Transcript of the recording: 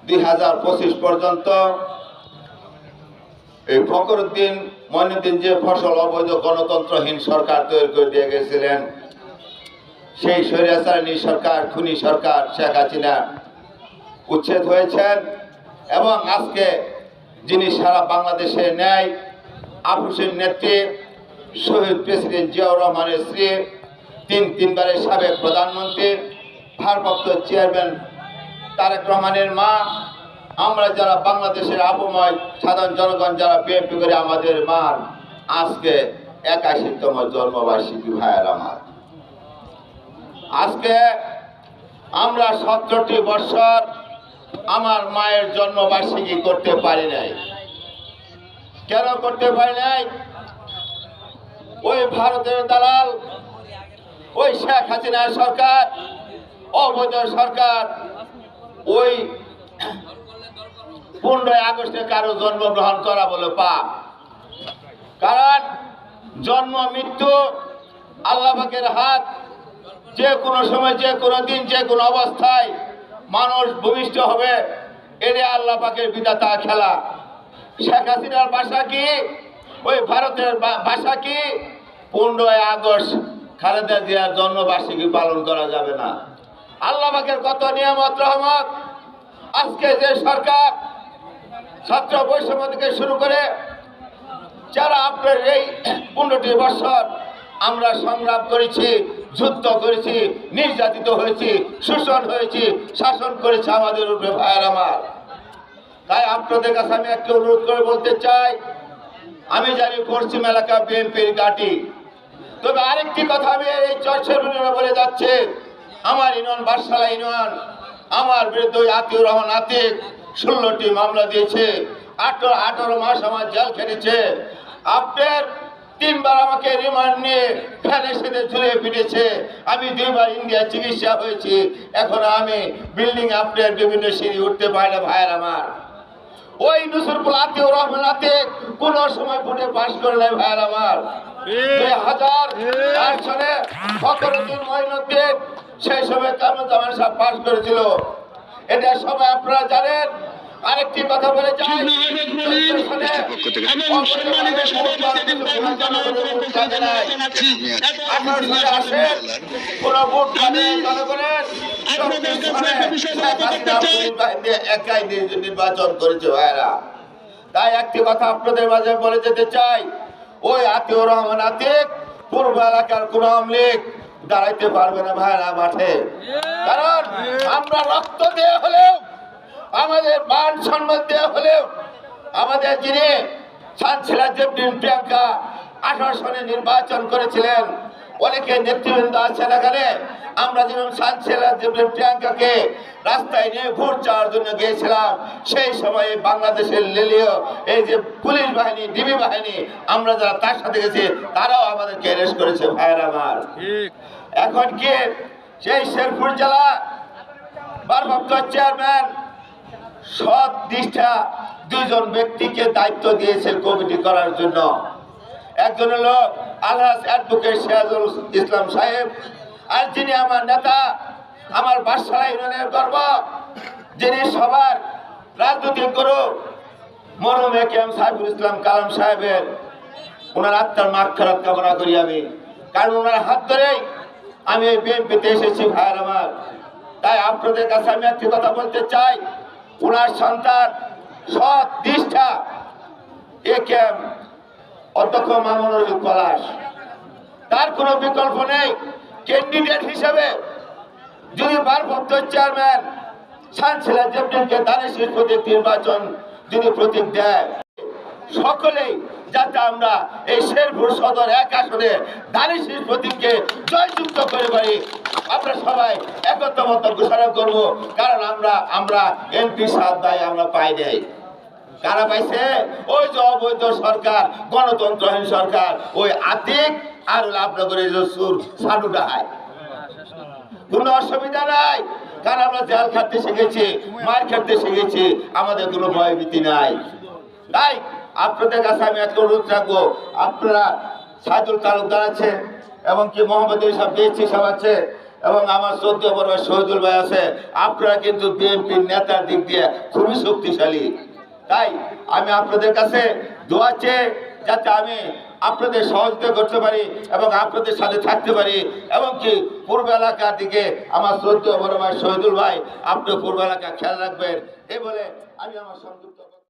2025 পর্যন্ত এই ফখরুদ্দিন মঈনুদ্দিন যে ফসল অবৈধ গণতন্ত্রহীন সরকার তৈরি করে দিয়ে গেছিলেন, সেই স্বৈরাচারী সরকার, খুনি সরকার শেখ হাসিনা উচ্ছেদ হয়েছেন এবং আজকে যিনি সারা বাংলাদেশে ন্যায় আপোষের নেত্রী শহীদ প্রেসিডেন্ট জিয়াউর রহমানের স্ত্রী, তিনবারের সাবেক প্রধানমন্ত্রী, ভারপ্রাপ্ত চেয়ারম্যান তারেক রহমানের মা, আমরা যারা বাংলাদেশের আপময় সাধারণ জনগণ যারা বিএনপি করে আমাদের মার আজকে 81তম জন্মবার্ষিকী। ভাইয়ের আমার, আজকে আমরা 17টি বছর আমার মায়ের জন্মবার্ষিকী করতে পারি নাই। কেন করতে পারি নাই? ওই ভারতের দালাল, ওই শেখ হাসিনা সরকার, অবৈধ সরকার, ওই 15 আগস্টে কারো জন্মগ্রহণ করা বলে পাপ। কারণ জন্ম মৃত্যু আল্লাহ পাকের হাত, যে কোনো সময়, যে কোনো দিন, যে কোনো অবস্থায় মানুষ ভূমিষ্ঠ হবে, এটা আল্লাহ পাকের বিধাতা খেলা। শেখ হাসিনার ভাষা কি? ওই ভারতের ভাষা কি? 15 আগস্ট খালেদা জিয়ার জন্মবার্ষিকী পালন করা যাবে না। আল্লাহ পাকের কত নিয়ামত রহমত। আজকে যে সরকার ছাত্র বৈষম্য থেকে শুরু করে যারা আপনার এই 15টি বছর আমরা সংগ্রাম করেছি, যুদ্ধ করেছি, নির্যাতিত হয়েছি, শোষণ হয়েছি, শাসন করেছে আমাদের উপরে। ভাইয়ের আমার, তাই আপনাদের কাছে আমি একটা অনুরোধ করে বলতে চাই, আমি জানি পশ্চিম এলাকা বিএনপির ঘাঁটি, তবে আরেকটি কথা আমি এই চর্চার বলে যাচ্ছে, আমার ইউনিয়ন বারশালা ইউনিয়ন, আমার বিরুদ্ধে আতিউর রহমান আতিক 16টি মামলা দিয়েছে, 18 মাস আমার জেল খেটেছে। আপনার 3বার আমাকে রিমান্ড নিয়ে ফ্যানের সাথে ঝুলিয়ে পিটেছে। আমি 2বার ইন্ডিয়া চিকিৎসা হয়েছি। এখন আমি বিল্ডিং আপনার বিভিন্ন সিঁড়ি উঠতে পারি না। ভাইয়ের আমার, ওই নুসরপুল আতিউর রহমান আতিক কোন সময় ভোটে পাশ করে নাই। ভাইয়ের আমার, 2008 সালে ফখরুদ্দিন মঈনুদ্দিন সেই সময় কামরুজ্জামান সাহেব পাশ করেছিল। এটা সবাই আপনারা জানেন। আরেকটি কথা বলে যাই, নির্বাচন করেছে ভাইরা। তাই একটি কথা আপনাদের মাঝে বলে যেতে চাই, ওই আতিউর রহমান আতিক পূর্ব এলাকার কোন আওয়ামী লীগ দাঁড়াইতে পারবে না ভাইরা মাঠে। কারণ আমরা রক্ত দিয়ে হলেও, আমাদের মান সম্মান দেওয়া হলেও, আমাদের যিনি চ্যান্সেলর জেফরিন প্রিয়াঙ্কা 18 সনে নির্বাচন করেছিলেন, অনেকে নেতৃবৃন্দ আছেন এখানে। আমরা যেমন চ্যান্সেলর জেফরিন প্রিয়াঙ্কাকে রাস্তায় নিয়ে ভোট চাওয়ার জন্য গিয়েছিলাম, সেই সময়ে বাংলাদেশের লেলীয় এই যে পুলিশ বাহিনী, ডিবি বাহিনী, আমরা যারা তার সাথে গেছি তারাও আমাদেরকে অ্যারেস্ট করেছে। ভাইয়ের আমার, এখন কি সেই শেরপুর জেলা ভারপ্রাপ্ত চেয়ারম্যান সৎ নিষ্ঠা 2জন ব্যক্তিকে দায়িত্ব দিয়েছেন কমিটি করার জন্য। একজন হলো আলহাজ অ্যাডভোকেট সিরাজুল ইসলাম সাহেব, আর যিনি আমার নেতা, আমার বারশালা ইউনিয়নের গর্ব, যিনি সবার রাজনৈতিক গুরু মরহুম একেএম সাইফুল ইসলাম কালাম সাহেবের, ওনার আত্মার মাগফিরাত কামনা করি আমি। কারণ ওনার হাত ধরেই আমি এই বিএনপিতে এসেছি। ভাইয়ের আমার, তাই আপনাদের কাছে আমি একটি কথা বলতে চাই, ওনার সন্তান সৎ নিষ্ঠা একেএম অধ্যক্ষ মামুনুল হক পলাশ, তার কোনো বিকল্প নেই। ক্যান্ডিডেট হিসেবে যদি ভারপ্রাপ্ত চেয়ারম্যান চ্যান্সেলর জেফরিনকে দানের শীষ প্রতীক নির্বাচন যদি প্রতীক দেয়, সকলেই যাতে আমরা এই শেরপুর সদর 1 আসনে দানের শীষ প্রতীককে জয়যুক্ত করে পারি, আমরা সবাই একত্রমত ঘোষণা করব। কারণ আমরা এমপি সাথ দায় আমরা পাই নাই। কারা পাইছে? ওই যে অবৈধ সরকার, গণতন্ত্রহীন সরকার, ওই আতিক আর আপনাদের সুর সানুটা হয়। কোনো অসুবিধা নাই, কারণ আমরা জেল খাটতে শিখেছি, মার খাটতে শিখেছি, আমাদের কোনো ভয়ভীতি নাই। তাই আপনাদের কাছে আমি একটা অনুরোধ রাখবো, আপনারা সাইদুল তালুকদার আছে এবং কি মোহাম্মদ ইসলাম পেয়েছি সব আছে, এবং আমার 14 বড় ভাই শহীদুল ভাই আছে, আপনারা কিন্তু বিএনপির নেতার দিক দিয়ে খুবই শক্তিশালী। তাই আমি আপনাদের কাছে দোয়া চেয়ে যাতে আমি আপনাদের সহযোগিতা করতে পারি এবং আপনাদের সাথে থাকতে পারি, এবং কি পূর্ব এলাকার দিকে আমার 14 বড় ভাই শহীদুল ভাই, আপনি পূর্ব এলাকা খেয়াল রাখবেন, এই বলে আমি আমার সংযুক্ত